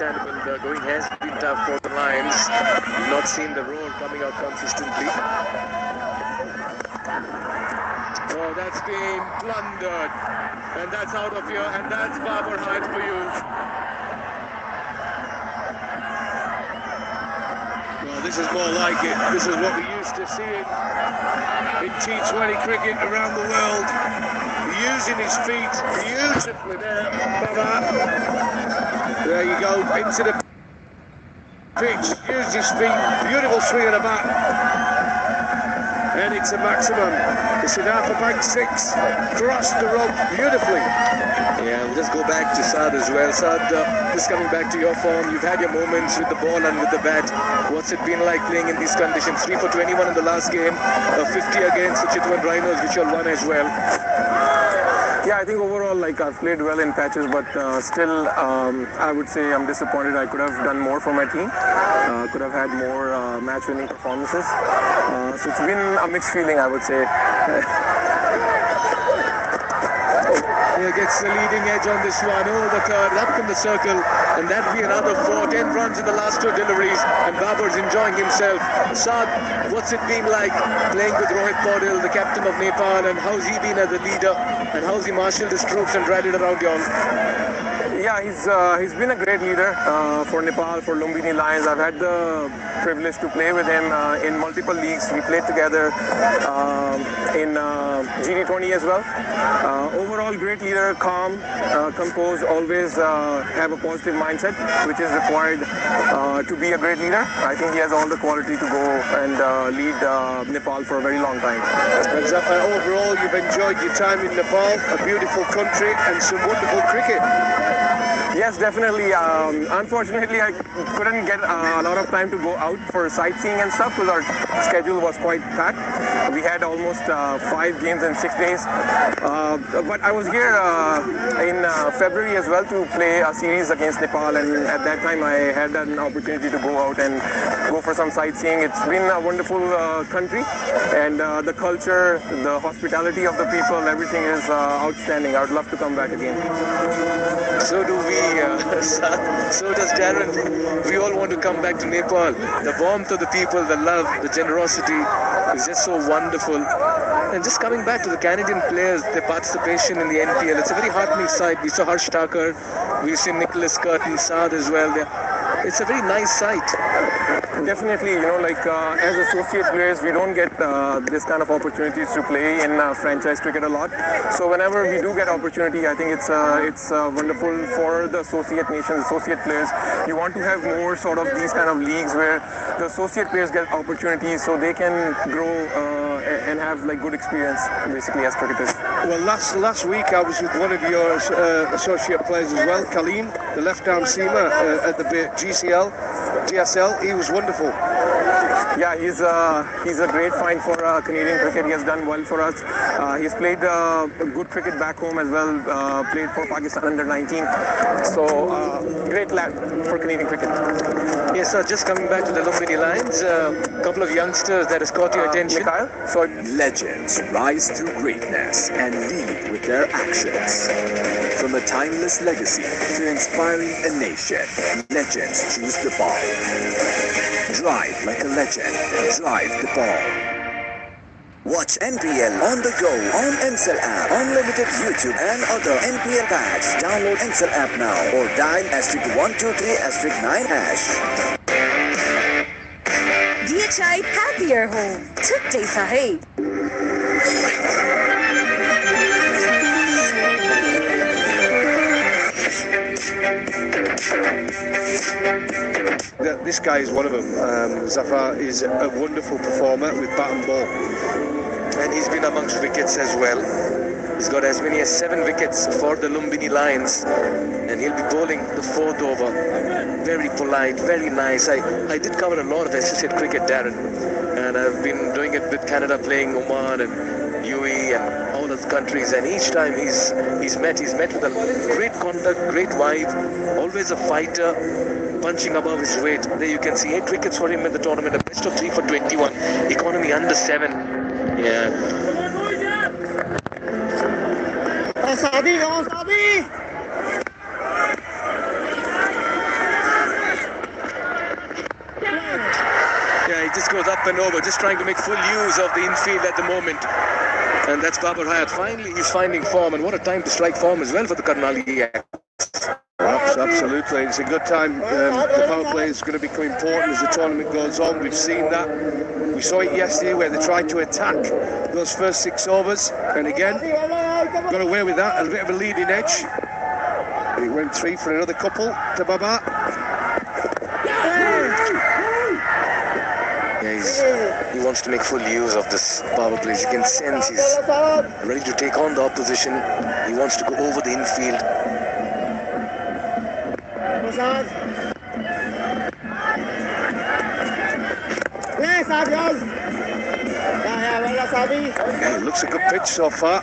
understandable. The going has been tough for the Lions. We've not seen the roar coming out consistently. Oh, that's been plundered. And that's out of here. And that's Babar Height for you. Well, this is more like it. This is what we used to see in T20 cricket around the world. Using his feet beautifully there. Baba. There you go, into the pitch. Used his feet. Beautiful swing at the bat. And it's a maximum. The Siddhartha Bank 6 crossed the rope beautifully. Yeah, we'll just go back to Saad as well. Saad, just coming back to your form. You've had your moments with the ball and with the bat. What's it been like playing in these conditions? 3 for 21 in the last game. 50 against the Chitwan Rhinos, which you all won as well. Yeah, I think overall, I've played well in patches, but still, I would say I'm disappointed. I could have done more for my team. Could have had more match-winning performances. So it's been a mixed feeling, I would say. He gets the leading edge on this one. Oh, the third, up in the circle. And that'll be another 4, 10 runs in the last 2 deliveries. And Babar's enjoying himself. Saad, what's it been like playing with Rohit Paudil, the captain of Nepal, and how's he been as a leader? And how's he marshaled his troops and rallied around you on? Yeah, he's been a great leader for Nepal, for Lumbini Lions. I've had the privilege to play with him in multiple leagues. We played together in GD20 as well. Overall, great leader, calm, composed, always have a positive mindset, which is required to be a great leader. I think he has all the quality to go and lead Nepal for a very long time. And Zafar, overall, you've enjoyed your time in Nepal, a beautiful country and some wonderful cricket. Yes, definitely. Unfortunately, I couldn't get a lot of time to go out for sightseeing and stuff because our schedule was quite packed. We had almost 5 games in 6 days. But I was here in February as well to play a series against Nepal, and at that time I had an opportunity to go out and go for some sightseeing. It's been a wonderful country, and the culture, the hospitality of the people, everything is outstanding. I would love to come back again. So do we, so does Darren. We all want to come back to Nepal. The warmth of the people, the love, the generosity is just so wonderful. And just coming back to the Canadian players, their participation in the NPL, it's a very heartening sight. We saw Harsh Thakur, we've seen Nicholas Curtin, Saad as well. It's a very nice sight. Definitely, as associate players, we don't get this kind of opportunities to play in franchise cricket a lot. So whenever we do get opportunity, I think it's wonderful for the associate nations, associate players. You want to have more sort of these kind of leagues where the associate players get opportunities so they can grow and have good experience basically as cricketers. Well, last week I was with one of your associate players as well, Kaleem, the left-arm seamer at the GSL. He was wonderful. Yeah, he's a great find for Canadian cricket. He has done well for us. He's played good cricket back home as well. Played for Pakistan under 19. So great lad for Canadian cricket. Yes, sir. Just coming back to the Lumbini Lions, a couple of youngsters that has caught your attention. Mikhail? Legends rise to greatness and lead with their actions. From a timeless legacy to inspiring a nation, legends choose the ball. Drive like a legend. Drive the ball. Watch NPL on the go on Ncell app. Unlimited YouTube and other NPL packs. Download Ncell app now or dial *123*9#. DHI Happier Home. Tutte Sahib. This guy is one of them. Zafar is a wonderful performer with bat and ball. And he's been amongst wickets as well. He's got as many as 7 wickets for the Lumbini Lions. And he'll be bowling the 4th over. Very polite, very nice. I did cover a lot of associate cricket, Darren. And I've been doing it with Canada, playing Oman and UAE and all of the countries. And each time he's met with a great conduct, great vibe, always a fighter, punching above his weight. There you can see 8 wickets for him in the tournament, a best of 3 for 21. Economy under 7. Yeah. he just goes up and over, just trying to make full use of the infield at the moment. And that's Babar Hayat. Finally, he's finding form, and what a time to strike form as well for the Karnali. Absolutely, it's a good time. The power play is going to become important as the tournament goes on. We've seen that. We saw it yesterday where they tried to attack those first 6 overs, and again, got away with that. A bit of a leading edge. It went 3 for another couple to Babar. Yeah, he wants to make full use of this power play. You can sense he's ready to take on the opposition. He wants to go over the infield. Yeah, it looks a good pitch so far.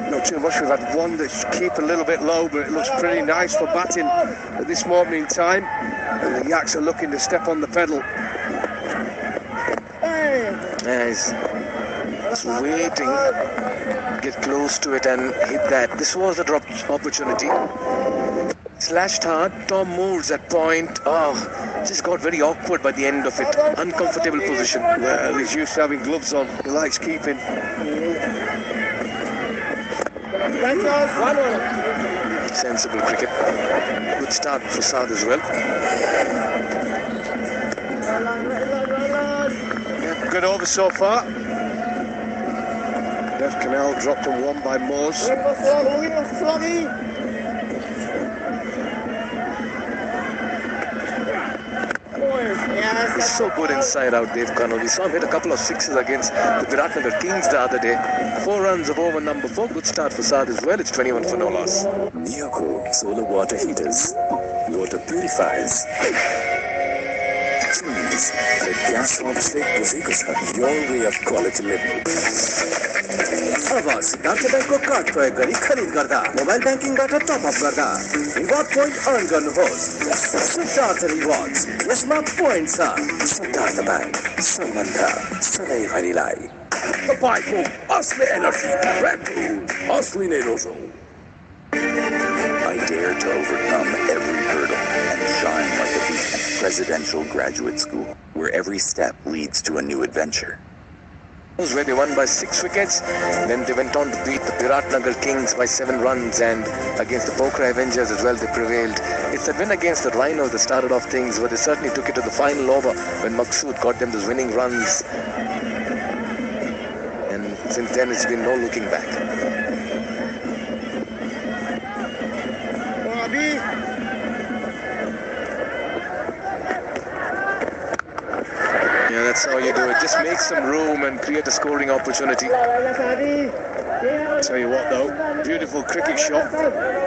Not too much. We've had one that's keep a little bit low, but it looks pretty nice for batting at this moment in time. And the Yaks are looking to step on the pedal. Yeah, he's waiting, get close to it and hit that. This was the drop opportunity. Slashed hard. Tom moves at point. Oh, just got very awkward by the end of it. Uncomfortable position. Well, he's used to having gloves on. He likes keeping. Sensible cricket. Good start for Saad as well. Yeah, good over so far. Left Canal dropped to 1 by Moores. He's so good inside out, Dave Connell. We saw him hit a couple of 6s against the Viratnagar Kings the other day. 4 runs of over number 4. Good start for Saad as well. It's 21 for no loss. Neoco solar water heaters. Water purifiers. Choose the gas obstacle vehicles your way of quality living. अब Siddharth बैंकको card प्रयोग गरी खरिद गर्दा mobile ब्याङ्किङबाट top up गर्दा reward point earn गर्नुहोस् Siddharth rewards यसमा point छ Siddharth bank सम्बन्ध सधैँभरिलाई तपाईँको असली एनर्जी Red Bull असली नै रोजो. I dare to overcome every hurdle and shine like a beacon. Presidential Graduate School, where every step leads to a new adventure. Where they won by 6 wickets. Then they went on to beat the Viratnagar Kings by 7 runs, and against the Pokhara Avengers as well they prevailed. It's that win against the Rhinos that started off things, but they certainly took it to the final over when Maqsood got them those winning runs. And since then it's been no looking back. Yeah, that's how you do it. Just make some room and create a scoring opportunity. Tell you what though, beautiful cricket shot,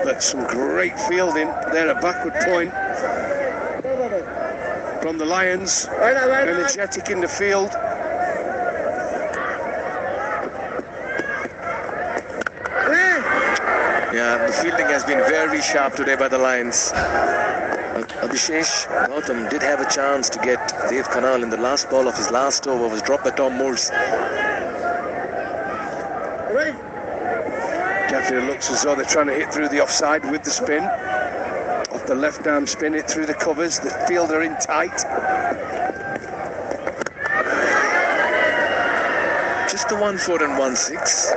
but some great fielding there at backward point from the Lions. Energetic in the field. Yeah, the fielding has been very sharp today by the Lions. Abhishesh Gautam did have a chance to get Dev Khanal in the last ball of his last over, was dropped by Tom Moores. Definitely looks as though they're trying to hit through the offside with the spin. Off the left arm spin, it through the covers. The fielder in tight. Just the 1-4 and 1-6.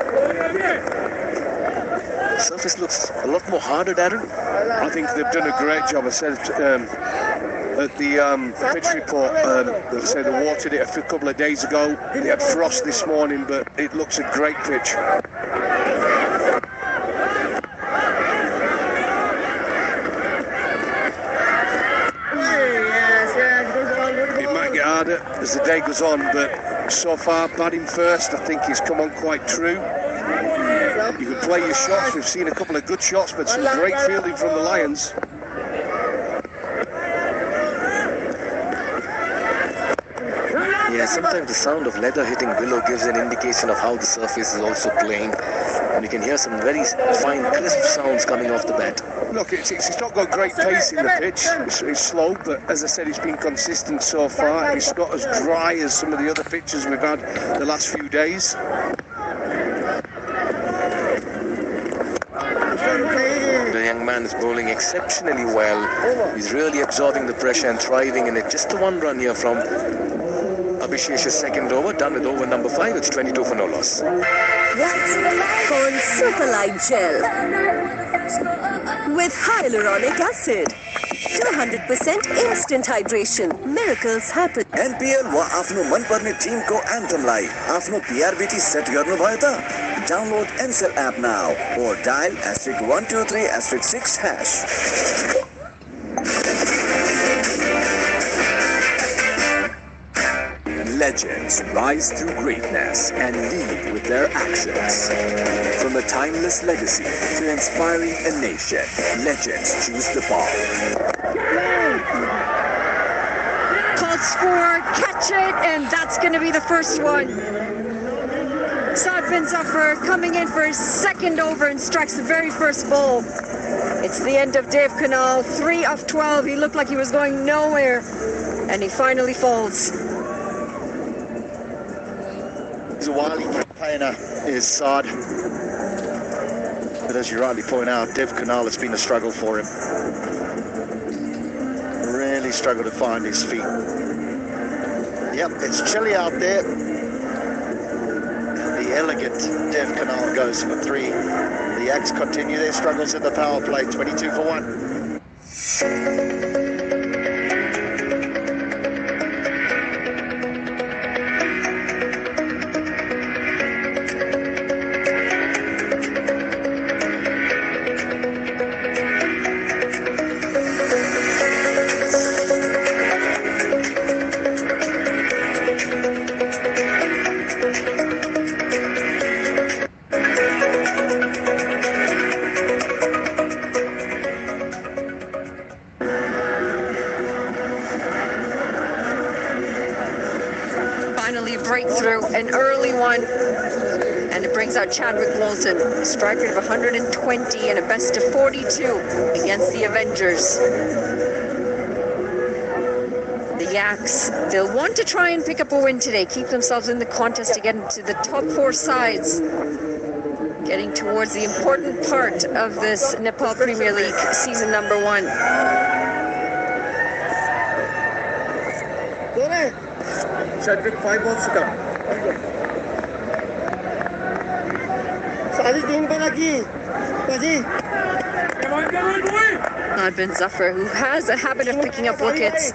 Surface looks a lot more harder, Darren. I think they've done a great job. I said at the pitch report, they said they watered it a couple of days ago. They had frost this morning, but it looks a great pitch. It might get harder as the day goes on, but so far, batting first, I think he's come on quite true. You can play your shots. We've seen a couple of good shots, but some great fielding from the Lions. Yeah, sometimes the sound of leather hitting willow gives an indication of how the surface is also playing. And you can hear some very fine, crisp sounds coming off the bat. Look, it's not got great pace in the pitch. It's slow, but as I said, it's been consistent so far. It's not as dry as some of the other pitches we've had the last few days. The young man is bowling exceptionally well. He's really absorbing the pressure and thriving in it. Just the 1 run here from Abhishek's second over, done with over number 5. It's 22 for no loss. Wax Corn Super Light Gel with hyaluronic acid. 200% instant hydration. Miracles happen. NPL वा आफ्नो मनपर्ने Timko एन्थमलाई आफ्नो PRBT set गर्नुभयो त download Ncell app now or dial *123*6 hash. Legends rise through greatness and lead with their actions. From a timeless legacy to inspiring a nation, legends choose the ball. Calls for catch it, and that's going to be the first one. Saad bin Zafar coming in for his second over and strikes the very first ball. It's the end of Dave Canal, 3 of 12. He looked like he was going nowhere, and he finally falls. He's a wily campaigner, is Saad. But as you rightly point out, Dev Canal, it's been a struggle for him. Really struggled to find his feet. Yep, it's chilly out there. The elegant Dev Canal goes for 3. The Yaks continue their struggles in the power play, 22 for 1. Finally breakthrough, an early one, and it brings out Chadwick Walton, a strike rate of 120 and a best of 42 against the Avengers. The Yaks, they'll want to try and pick up a win today, keep themselves in the contest to get into the top 4 sides, getting towards the important part of this Nepal Premier League season number 1. Chadwick 5 balls to come. Saad bin Zafar, who has a habit of picking up wickets,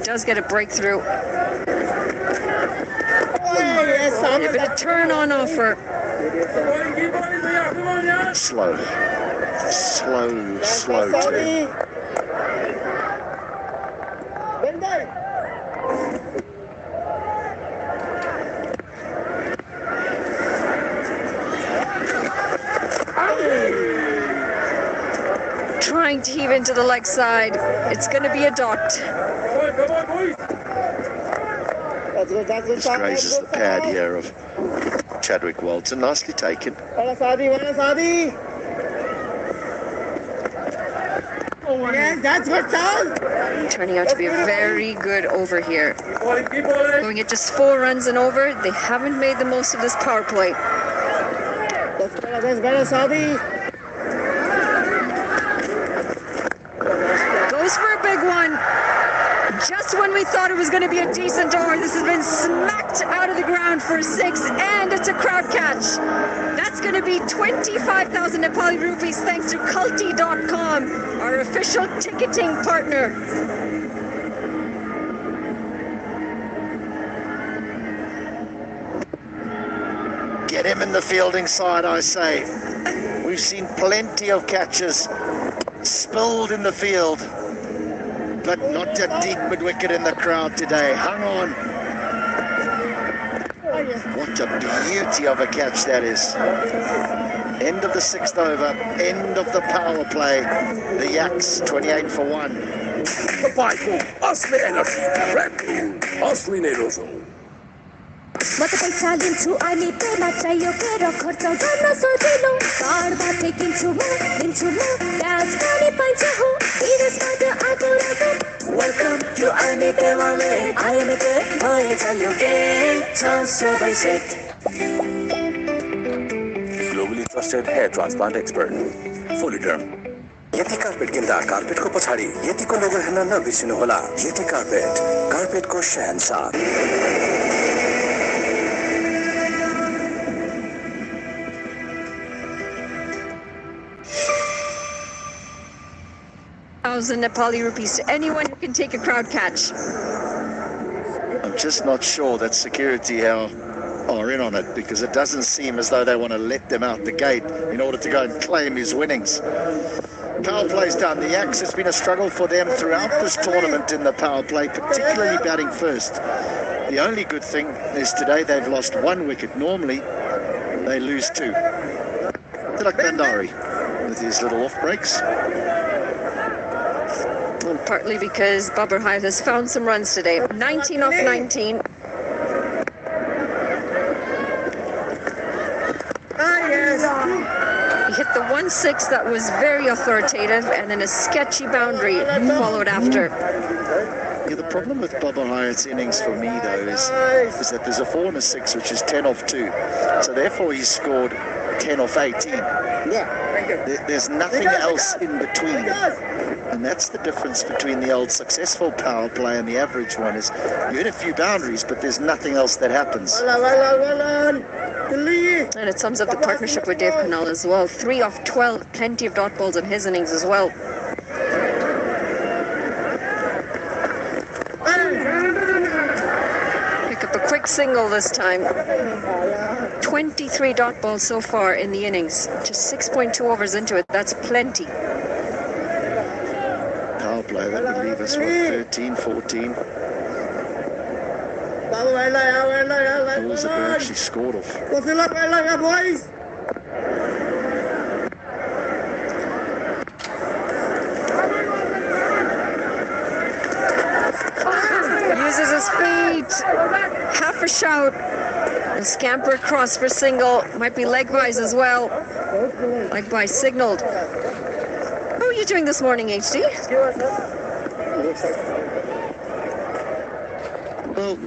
does get a breakthrough. A bit of turn on offer. Slowly. Slow turn. Trying to heave into the leg side. It's going to be a dot. This grazes the pad here of Chadwick Walton. Nicely taken. Turning out to be a very good over here. Going at just 4 runs and over. They haven't made the most of this power play. Goes for a big one. Just when we thought it was going to be a decent over, this has been smacked out of the ground for a 6, and it's a crowd catch. That's going to be 25,000 Nepali rupees thanks to Kulti.com, our official ticketing partner. Get him in the fielding side, I say. We've seen plenty of catches spilled in the field, but not a deep mid-wicket in the crowd today. Hang on. What a beauty of a catch that is. End of the 6th over, end of the power play. The Yaks, 28 for 1. The Bible, Asli Energy, Red Bull, Asli Nerozo. म त पैसा लिन्छु अनि प्रेमा चाहियो केर खर्च गर्न सजिलो कार्डबाट किन्छु म लिन्छु म ब्याज पनि पाइन्छ हो विदेशबाट आएको रकम वेलकम टु आर्मी पे वालेट आर्मी पे मलाई चाहियो के छ सबै set Globally trusted hair transplant expert, Fully Derm. यति कार्पेट किन्दा कार्पेटको पछाडि यतिको लोगो हेर्न नबिर्सिनु होला। यति carpet, कार्पेटको Shahenshah. 1,000 Nepali rupees to anyone who can take a crowd catch. I'm just not sure that security are in on it, because it doesn't seem as though they want to let them out the gate in order to go and claim his winnings. Power play's done. The Axe has been a struggle for them throughout this tournament in the power play, particularly batting first. The only good thing is today they've lost 1 wicket. Normally they lose 2. Tilak Bandari with his little off breaks. Well, partly because Babar Hyde has found some runs today. 19 off 19. He hit the 1-6 that was very authoritative, and then a sketchy boundary followed after. Yeah, the problem with Babar Hyatt's innings for me, though, is that there's a 4 and a 6, which is 10 off 2. So therefore he's scored 10 off 18. There's nothing else in between. And that's the difference between the old successful power play and the average one, is you hit a few boundaries, but there's nothing else that happens. And it sums up the partnership with Dave Connell as well. 3 off 12, plenty of dot balls in his innings as well. Pick up a quick single this time. 23 dot balls so far in the innings. Just 6.2 overs into it. That's plenty. Power play, that would leave us with 13, 14. Balls that were actually scored off. Uses his feet. Half a shout. And scamper across for single. Might be leg byes as well. Leg bye signaled. How are you doing this morning, HD? Well,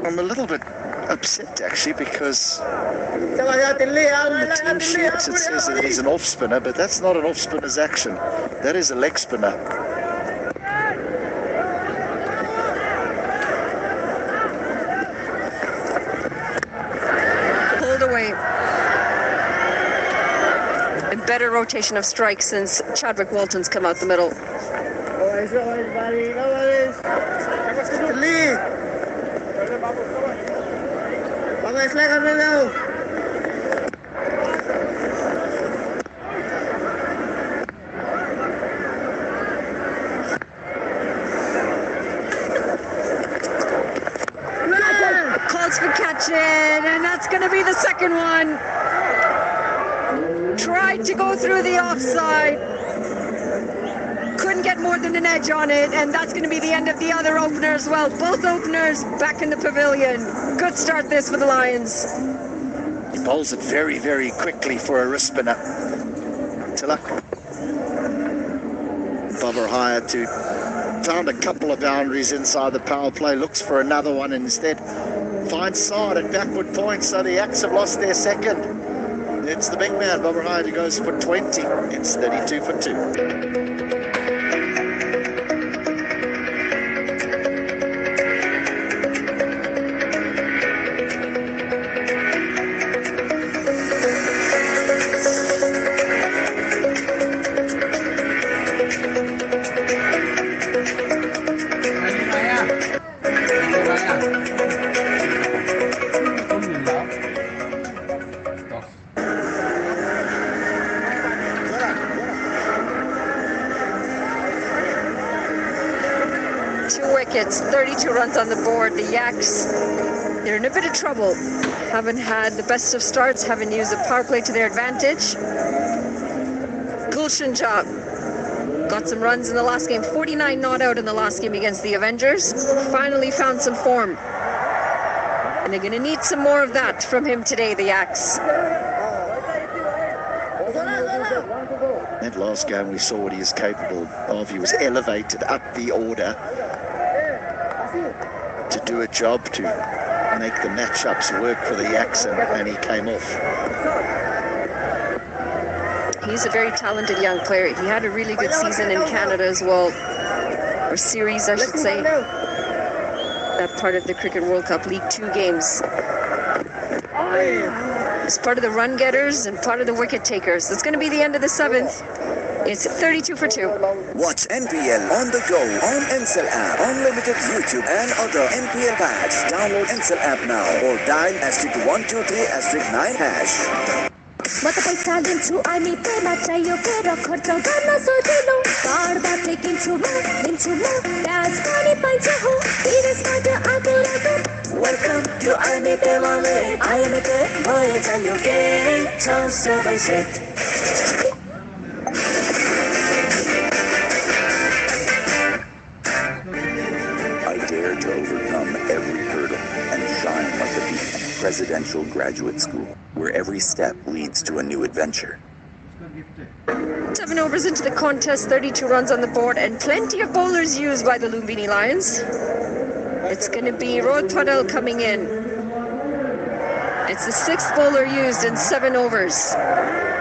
I'm a little bit upset actually, because on the team sheets it says that he's an off spinner, but that's not an off spinner's action. That is a leg spinner. Pulled away. A better rotation of strikes since Chadwick Walton's come out the middle. Calls for catching, and that's going to be the second one. Tried to go through the offside. Couldn't get more than an edge on it, and that's going to be the end of the other opener as well. Both openers back in the pavilion. Good start this for the Lions. He bowls it very, very quickly for a wrist spinner. Tilak. Babar Hyatt to found a couple of boundaries inside the power play, looks for another one instead. Finds side at backward point, so the Axe have lost their second. It's the big man, Babar Hyatt, who goes for 20. It's 32 for 2. Wickets, 32 runs on the board. The Yaks, they're in a bit of trouble. Haven't had the best of starts, haven't used the power play to their advantage. Gulshan job. Got some runs in the last game, 49 not out in the last game against the Avengers. Finally found some form. And they're going to need some more of that from him today, the Yaks. That last game we saw what he is capable of. He was elevated up the order to do a job to make the matchups work for the Yaks, and he came off. He's a very talented young player. He had a really good season in Canada as well, or series, I should say. That part of the Cricket World Cup, League 2 games. He's part of the run getters and part of the wicket takers. It's going to be the end of the 7th. It's 32 for 2. Watch NPL on the go on Ncell app, unlimited YouTube and other NPL packs. Download Ncell app now or dial *123*9#. म त पैसा लिन्छु अनि पेमा चाहियो के र खर्च गर्न सजिलो कार्डबाट किन्छु म लिन्छु म क्यास पनि पाइन्छ हो विदेशबाट आएको रकम वेलकम टु आर्मी पे वालेट आर्मी पे भए चाहियो के छ सबै set I dare to overcome every hurdle and shine like a beacon. Presidential Graduate School, where every step leads to a new adventure. 7 overs into the contest, 32 runs on the board, and plenty of bowlers used by the Lumbini Lions. It's going to be Rohit Patel coming in. It's the 6th bowler used in 7 overs.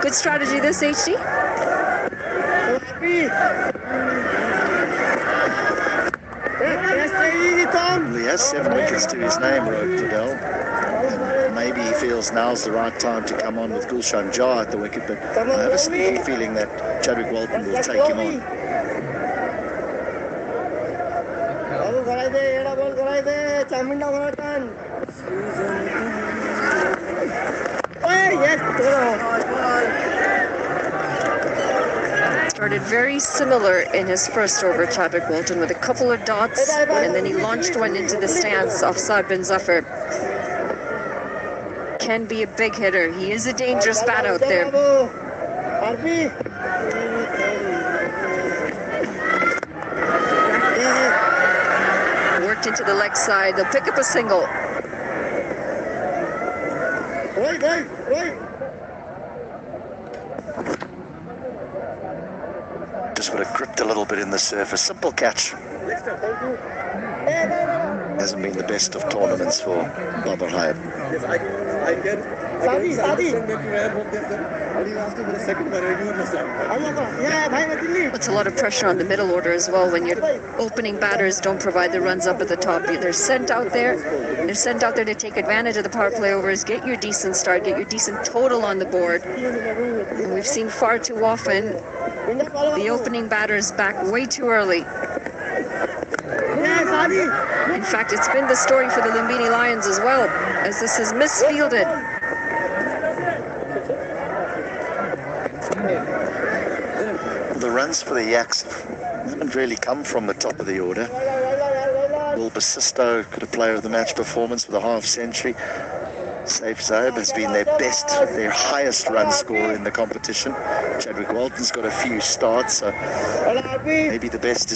Good strategy this, HT. He has 7 wickets to his name, Rohit Patel. Maybe he feels now's the right time to come on with Gulshan Jha at the wicket, but I have a sneaky feeling that Chadwick Walton will take him on. Started very similar in his first over, Chadwick Walton, with a couple of dots, and then he launched one into the stance off Saad bin Zafar. Can be a big hitter. He is a dangerous bat out there. Worked into the leg side. They'll pick up a single. Just would have gripped a little bit in the surface. Simple catch. Hasn't been the best of tournaments for Babar Hayab. Yes, I can. Puts a lot of pressure on the middle order as well when your opening batters don't provide the runs up at the top. They're sent out there. They're sent out there to take advantage of the power play overs, get your decent start, get your decent total on the board. And we've seen far too often the opening batters back way too early. In fact, it's been the story for the Lumbini Lions as well, as this is misfielded. The runs for the Yaks haven't really come from the top of the order. Will Basisto got a player of the match performance with a half century. Saif Zaib has been their highest run scorer in the competition. Chadwick Walton's got a few starts, so maybe the best is